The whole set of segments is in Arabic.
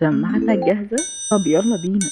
سماعتك جاهزة؟ طب يلا بينا.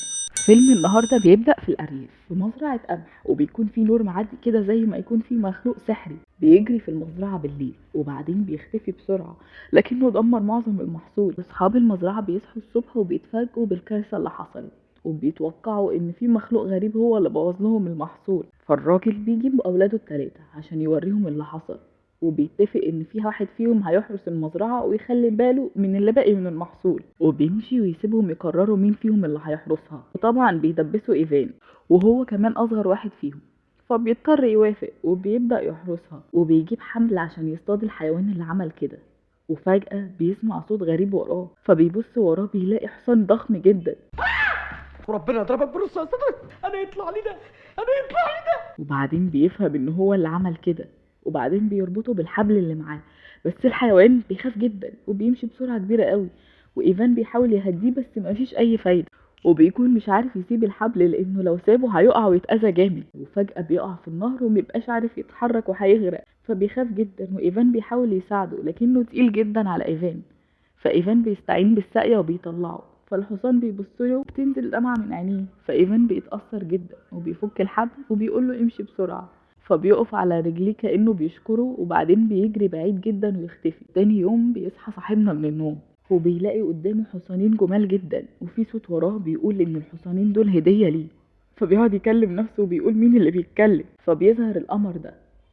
فيلم النهاردة بيبدأ في الأرياف في مزرعة قمح، وبيكون في نور معدي كده زي ما يكون في مخلوق سحري بيجري في المزرعة بالليل وبعدين بيختفي بسرعة، لكنه دمر معظم المحصول. أصحاب المزرعة بيصحوا الصبح وبيتفاجئوا بالكارثة اللي حصلت، وبيتوقعوا إن في مخلوق غريب هو اللي بوظ لهم المحصول. فالراجل بيجيب أولاده التلاتة عشان يوريهم اللي حصل، وبيتفق ان في واحد فيهم هيحرس المزرعة ويخلي باله من اللي باقي من المحصول، وبيمشي ويسيبهم يقرروا مين فيهم اللي هيحرسها. وطبعا بيدبسوا ايفان وهو كمان اصغر واحد فيهم، فبيضطر يوافق وبيبدأ يحرسها وبيجيب حمل عشان يصطاد الحيوان اللي عمل كده. وفجأة بيسمع صوت غريب وراه، فبيبص وراه بيلاقي حصان ضخم جدا. وربنا يضربك برصاص صدرك. انا يطلع لي ده، انا يطلع لي ده. وبعدين بيفهم ان هو اللي عمل كده، وبعدين بيربطه بالحبل اللي معاه. بس الحيوان بيخاف جدا وبيمشي بسرعة كبيرة قوي، وايفان بيحاول يهديه بس مفيش اي فايدة، وبيكون مش عارف يسيب الحبل لانه لو سابه هيقع ويتأذى جامد. وفجأة بيقع في النهر ومبيبقاش عارف يتحرك وهيغرق، فبيخاف جدا وايفان بيحاول يساعده لكنه تقيل جدا على ايفان. فايفان بيستعين بالساقية وبيطلعه، فالحصان بيبصله وبتنزل دمعة من عينيه، فايفان بيتأثر جدا وبيفك الحبل وبيقوله امشي بسرعة. فبيقف على رجليه كأنه بيشكره وبعدين بيجري بعيد جدا ويختفي. تاني يوم بيصحى صاحبنا من النوم وبيلاقي قدامه حصانين جمال جدا، وفي صوت وراه بيقول ان الحصانين دول هدية ليه. فبيقعد يكلم نفسه وبيقول مين اللي بيتكلم، فبيظهر القمر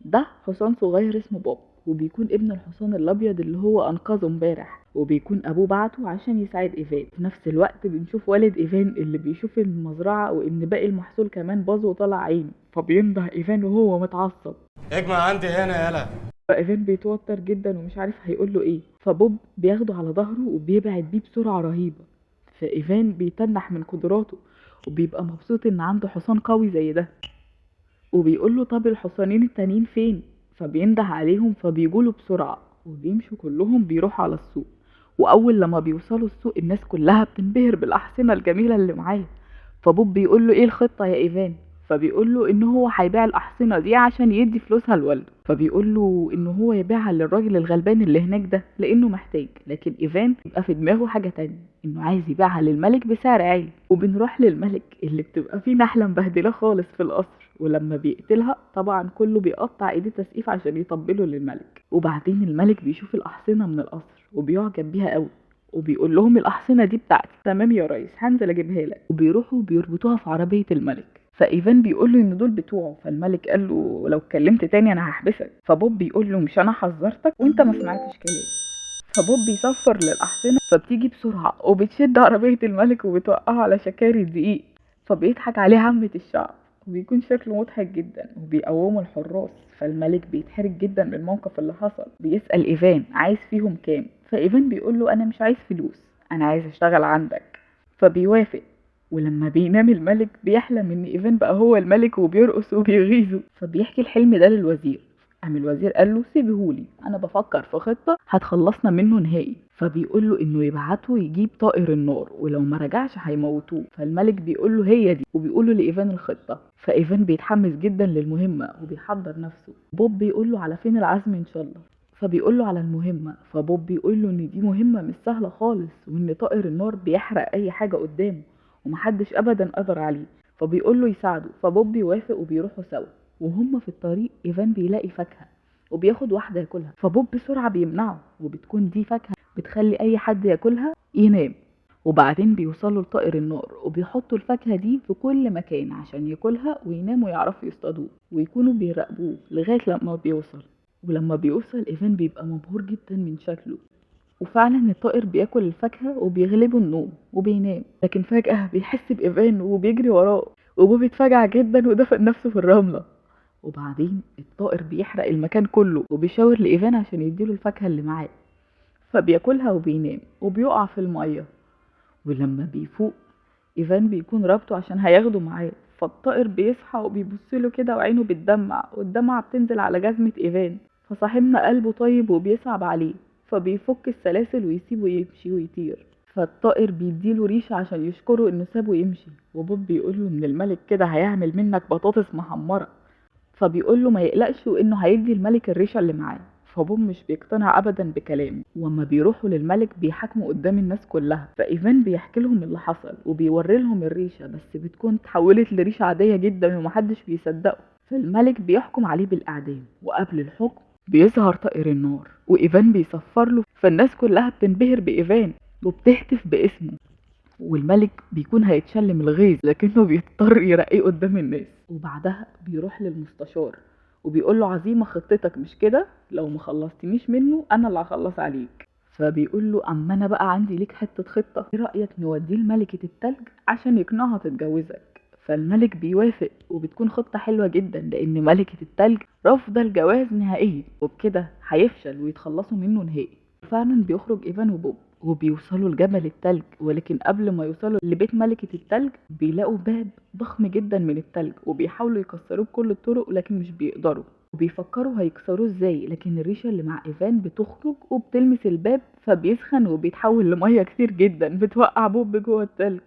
ده حصان صغير اسمه بوب، وبيكون ابن الحصان الابيض اللي هو انقذه امبارح، وبيكون ابوه بعته عشان يساعد ايفان. في نفس الوقت بنشوف والد ايفان اللي بيشوف المزرعه وان باقي المحصول كمان باظ وطلع عينه، فبينده ايفان وهو متعصب. اجمع عندي هنا يلا. فايفان بيتوتر جدا ومش عارف هيقول له ايه، فبوب بياخده على ظهره وبيبعد بيه بسرعه رهيبه. فايفان بيتنح من قدراته وبيبقى مبسوط ان عنده حصان قوي زي ده، وبيقول له طب الحصانين التانيين فين؟ فبينده عليهم فبيجوله بسرعة، وبيمشوا كلهم بيروحوا على السوق. وأول لما بيوصلوا السوق الناس كلها بتنبهر بالأحصنة الجميلة اللي معاه. فبوب بيقول له ايه الخطة يا ايفان؟ فبيقول له ان هو هيبيع الأحصنة دي عشان يدي فلوسها لوالده، فبيقول له ان هو يبيعها للراجل الغلبان اللي هناك ده لانه محتاج. لكن ايفان بيبقى في دماغه حاجة تانية، انه عايز يبيعها للملك بسعر عالي. وبنروح للملك اللي بتبقى فيه نحلة مبهدلة خالص في القصر، ولما بيقتلها طبعا كله بيقطع ايديه تسقيف عشان يطبله للملك. وبعدين الملك بيشوف الأحصنة من القصر وبيعجب بيها قوي، وبيقول لهم الأحصنة دي بتاعتي. تمام يا ريس، هنزل اجيبها لك. وبيروحوا بيربطوها في عربية الملك. فايفان بيقول له ان دول بتوعه، فالملك قال له لو اتكلمت تاني انا هحبسك. فبوب بيقول له مش انا حذرتك وانت ما سمعتش كلامي. فبوب بيصفر للأحصنة فبتيجي بسرعة وبتشد عربية الملك وبتوقعها على شكاري الدقيق. فبيضحك عليه عامة الشعب وبيكون شكله مضحك جدا وبيقوموا الحراس. فالملك بيتحرج جدا من الموقف اللي حصل، بيسأل ايفان عايز فيهم كام؟ فايفان بيقول له انا مش عايز فلوس، انا عايز اشتغل عندك. فبيوافق. ولما بينام الملك بيحلم ان ايفان بقى هو الملك وبيرقص وبيغيظه، فبيحكي الحلم ده للوزير. قام الوزير قال له سيبهولي، انا بفكر في خطة هتخلصنا منه نهائي. فبيقول له انه يبعته يجيب طائر النار، ولو ما رجعش هيموتوه. فالملك بيقول له هي دي، وبيقول له لايفان الخطة. فايفان بيتحمس جدا للمهمة وبيحضر نفسه. بوب بيقول له على فين العزم ان شاء الله؟ فبيقول له على المهمة. فبوب بيقول له ان دي مهمة مش سهلة خالص، وان طائر النار بيحرق اي حاجة قدامه ومحدش ابدا قدر عليه. فبيقول له يساعده. فبوب بيوافق وبيروحوا سوا. وهم في الطريق ايفان بيلاقي فاكهة وبياخد واحدة ياكلها، فبوب بسرعة بيمنعه، وبتكون دي فاكهة بتخلي اي حد ياكلها ينام. وبعدين بيوصلوا لطائر النار وبيحطوا الفاكهة دي في كل مكان عشان ياكلها ويناموا يعرفوا يصطادوه ويكونوا بيراقبوه لغاية لما بيوصل. ولما بيوصل ايفان بيبقى مبهور جدا من شكله، وفعلا الطائر بياكل الفاكهة وبيغلبه النوم وبينام. لكن فجأة بيحس بإيفان وبيجري وراه، وبوب اتفجع جدا ودفن نفسه في الرملة. وبعدين الطائر بيحرق المكان كله وبيشاور لإيفان عشان يديله الفاكهة اللي معاه، فبياكلها وبينام وبيقع في المية. ولما بيفوق إيفان بيكون رابطه عشان هياخده معاه، فالطائر بيصحى وبيبصله كده وعينه بتدمع والدمعة بتنزل على جزمة إيفان. فصاحبنا قلبه طيب وبيصعب عليه، فبيفك السلاسل ويسيبه يمشي ويطير. فالطائر بيديله ريشة عشان يشكره انه سابه يمشي. وبوب بيقوله ان الملك كده هيعمل منك بطاطس محمرة، فبيقوله ما يقلقش وانه هيدي الملك الريشة اللي معاه. فبوب مش بيقتنع ابدا بكلامه، واما بيروحوا للملك بيحاكموا قدام الناس كلها. فايفان بيحكي لهم اللي حصل وبيوري لهم الريشه، بس بتكون اتحولت لريشه عاديه جدا ومحدش بيصدقه. فالملك بيحكم عليه بالاعدام، وقبل الحكم بيظهر طائر النار وايفان بيصفر له. فالناس كلها بتنبهر بايفان وبتهتف باسمه، والملك بيكون هيتشل من الغيظ لكنه بيضطر يرقيه قدام الناس. وبعدها بيروح للمستشار وبيقول له عزيمة خطتك مش كده، لو ما خلصتنيش منه انا اللي هخلص عليك. فبيقول له اما انا بقى عندي ليك حتة خطة، ايه رأيك نوديه لملكة التلج عشان يقنعها تتجوزك. فالملك بيوافق، وبتكون خطة حلوة جدا لان ملكة التلج رافضة الجواز نهائيا، وبكده هيفشل ويتخلصوا منه نهائي. فعلا بيخرج ايفان وبوب وبيوصلوا لجبل التلج، ولكن قبل ما يوصلوا لبيت ملكة التلج بيلاقوا باب ضخم جدا من التلج، وبيحاولوا يكسروه بكل الطرق لكن مش بيقدروا. وبيفكروا هيكسروه ازاي، لكن الريشة اللي مع ايفان بتخرج وبتلمس الباب فبيسخن وبيتحول لمية كتير جدا بتوقع بوب جوه التلج.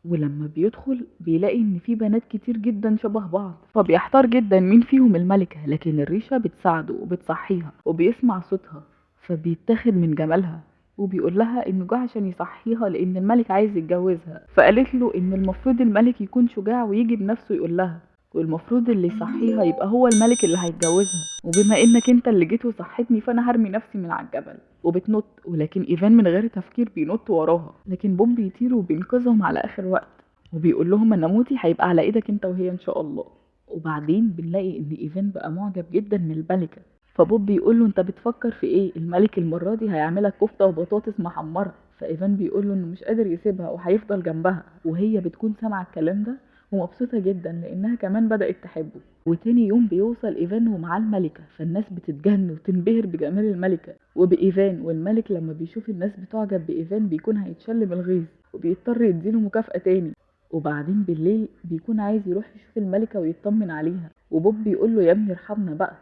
ولما بيدخل بيلاقي ان في بنات كتير جدا شبه بعض، فبيحتار جدا مين فيهم الملكة، لكن الريشة بتساعده وبتصحيها وبيسمع صوتها فبيتاخد من جمالها، وبيقول لها انه جه عشان يصحيها لان الملك عايز يتجوزها. فقالت له ان المفروض الملك يكون شجاع ويجي بنفسه يقول لها، والمفروض اللي يصحيها يبقى هو الملك اللي هيتجوزها، وبما انك انت اللي جيت وصحتني فانا هرمي نفسي من على الجبل. وبتنط، ولكن ايفان من غير تفكير بينط وراها، لكن بوب بيطير وبينقذهم على اخر وقت، وبيقول لهم انا موتي هيبقى على ايدك انت وهي ان شاء الله. وبعدين بنلاقي ان ايفان بقى معجب جدا من الملكة. فبوب بيقول له انت بتفكر في ايه، الملك المرة دي هيعملك كفتة وبطاطس محمرة. فايفان بيقول له انه مش قادر يسيبها وهيفضل جنبها، وهي بتكون سامعة الكلام ده ومبسوطة جدا لانها كمان بدأت تحبه. وتاني يوم بيوصل ايفان ومعاه الملكة، فالناس بتتجن وتنبهر بجمال الملكة وبايفان، والملك لما بيشوف الناس بتعجب بايفان بيكون هيتشل من الغيظ وبيضطر يديله مكافأة تاني. وبعدين بالليل بيكون عايز يروح يشوف الملكة ويطمن عليها، وبوب بيقول له يا ابني ارحمنا بقى،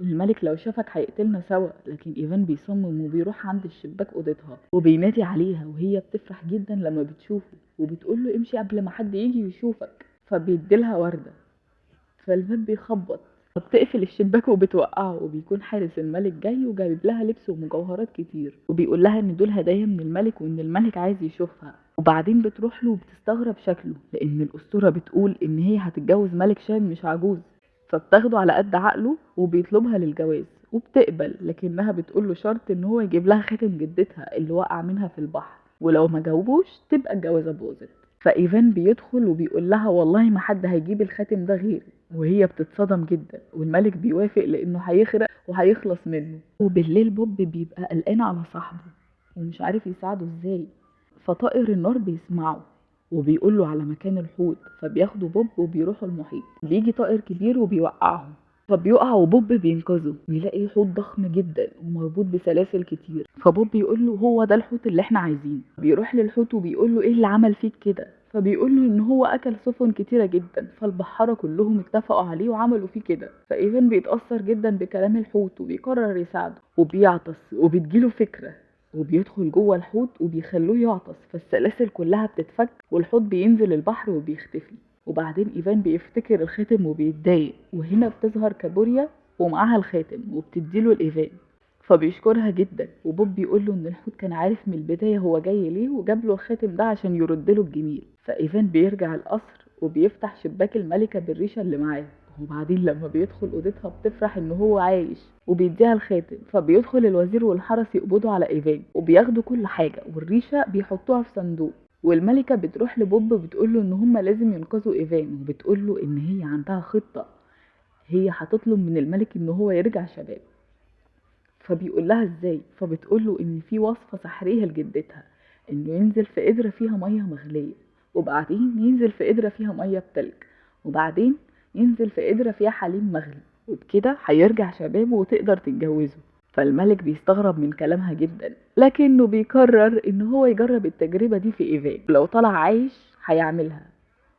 الملك لو شافك هيقتلنا سوا. لكن ايفان بيصمم وبيروح عند الشباك اوضتها وبينادي عليها، وهي بتفرح جدا لما بتشوفه وبتقول له امشي قبل ما حد يجي ويشوفك، فبيديلها وردة. فالباب بيخبط فبتقفل الشباك وبتوقعه، وبيكون حارس الملك جاي وجايب لها لبس ومجوهرات كتير، وبيقول لها ان دول هدايا من الملك وان الملك عايز يشوفها. وبعدين بتروح له وبتستغرب شكله لان الاسطوره بتقول ان هي هتتجوز ملك شام مش عجوز. فبتاخده على قد عقله وبيطلبها للجواز وبتقبل، لكنها بتقول له شرط ان هو يجيب لها خاتم جدتها اللي وقع منها في البحر، ولو ما جاوبوش تبقى الجوازه باظت. فايفان بيدخل وبيقول لها والله ما حد هيجيب الخاتم ده غيري، وهي بتتصدم جدا، والملك بيوافق لانه هيغرق وهيخلص منه. وبالليل بوب بيبقى قلقان على صاحبه ومش عارف يساعده ازاي. فطائر النار بيسمعه وبيقول له على مكان الحوت، فبياخدوا بوب وبيروحوا المحيط. بيجي طائر كبير وبيوقعهم، فبيقع وبوب بينقذه ويلاقي حوت ضخم جدا ومربوط بسلاسل كتير. فبوب بيقول له هو ده الحوت اللي احنا عايزينه. بيروح للحوت وبيقول له ايه اللي عمل فيك كده، فبيقول له ان هو اكل سفن كتيره جدا فالبحاره كلهم اتفقوا عليه وعملوا فيه كده. فايفان بيتاثر جدا بكلام الحوت وبيقرر يساعده وبيعطس وبتجيله فكره، وبيدخل جوه الحوت وبيخلوه يعطس، فالسلاسل كلها بتتفك والحوت بينزل البحر وبيختفي. وبعدين ايفان بيفتكر الخاتم وبيتضايق، وهنا بتظهر كابوريا ومعاها الخاتم وبتديله لايفان، فبيشكرها جدا. وبوب بيقول له ان الحوت كان عارف من البدايه هو جاي ليه وجاب له الخاتم ده عشان يرد له الجميل. فايفان بيرجع القصر وبيفتح شباك الملكه بالريشه اللي معاه، وبعدين لما بيدخل اوضتها بتفرح ان هو عايش وبيديها الخاتم. فبيدخل الوزير والحرس يقبضوا على ايفان وبياخدوا كل حاجه، والريشه بيحطوها في صندوق. والملكه بتروح لبوب بتقول له ان هم لازم ينقذوا ايفان، وبتقول له ان هي عندها خطه، هي هتطلب من الملك ان هو يرجع شباب. فبيقول لها ازاي، فبتقول له ان في وصفه سحريه لجدتها، انه ينزل في قدره فيها ميه مغليه، وبعدين ينزل في قدره فيها ميه بتلج، وبعدين ينزل في قدره فيها حليب مغلي، وبكده هيرجع شبابه وتقدر تتجوزه. فالملك بيستغرب من كلامها جدا، لكنه بيقرر ان هو يجرب التجربه دي في ايفان، لو طلع عايش هيعملها.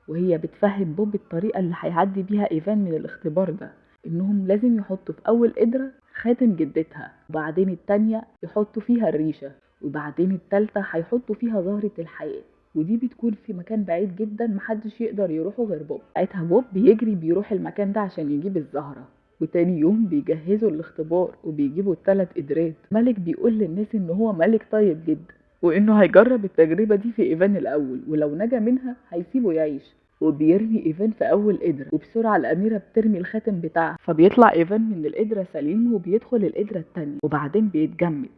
وهي بتفهم بوب الطريقه اللي هيعدي بيها ايفان من الاختبار ده، انهم لازم يحطوا في اول قدره خاتم جدتها، وبعدين التانية يحطوا فيها الريشة، وبعدين التالتة هيحطوا فيها زهرة الحياة، ودي بتكون في مكان بعيد جدا محدش يقدر يروحه غير بوب. ساعتها بوب بيجري بيروح المكان ده عشان يجيب الزهرة، وتاني يوم بيجهزوا الاختبار وبيجيبوا ال3 قدرات. ملك بيقول للناس ان هو ملك طيب جدا وانه هيجرب التجربة دي في ايفان الاول، ولو نجا منها هيسيبه يعيش. وبيرمي ايفان في اول قدرة، وبسرعة الاميرة بترمي الخاتم بتاعها، فبيطلع ايفان من القدرة سليم وبيدخل القدرة التانية، وبعدين بيتجمد.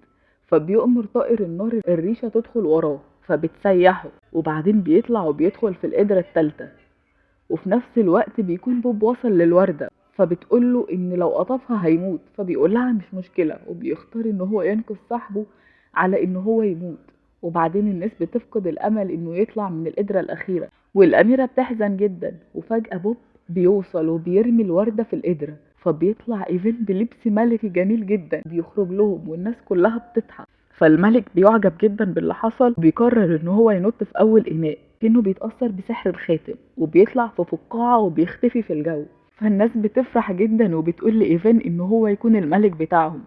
فبيؤمر طائر النار الريشة تدخل وراه فبتسيحه، وبعدين بيطلع وبيدخل في القدرة التالتة. وفي نفس الوقت بيكون بوب وصل للوردة، فبتقوله ان لو قطفها هيموت، فبيقولها مش مشكلة، وبيختار ان هو ينقذ صاحبه على ان هو يموت. وبعدين الناس بتفقد الامل انه يطلع من القدرة الاخيرة، والاميرة بتحزن جدا. وفجأة بوب بيوصل وبيرمي الوردة في القدرة، فبيطلع ايفين بلبس ملكي جميل جدا بيخرج لهم، والناس كلها بتضحك. فالملك بيعجب جدا باللي حصل، وبيقرر ان هو ينط في اول اناء كأنه بيتأثر بسحر الخاتم، وبيطلع في فقاعة وبيختفي في الجو. فالناس بتفرح جدا وبتقول لإيفان إن هو يكون الملك بتاعهم.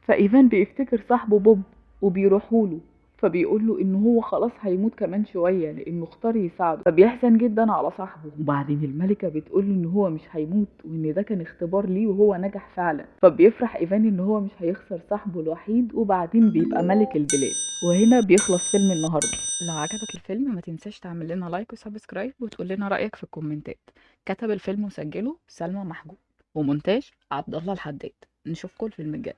فإيفان بيفتكر صاحبه بوب وبيروحوله، فبيقوله إن هو خلاص هيموت كمان شوية لأنه اختار يساعده، فبيحزن جدا على صاحبه. وبعدين الملكة بتقوله إن هو مش هيموت وإن ده كان اختبار ليه وهو نجح فعلا. فبيفرح إيفان إن هو مش هيخسر صاحبه الوحيد، وبعدين بيبقى ملك البلاد. وهنا بيخلص فيلم النهاردة. لو عجبك الفيلم ما تنساش تعمل لنا لايك وسبسكرايب وتقول لنا رأيك في الكومنتات. كتب الفيلم وسجله سلمى محجوب، ومونتاج عبد الله الحداد. نشوفكم الفيلم الجاي.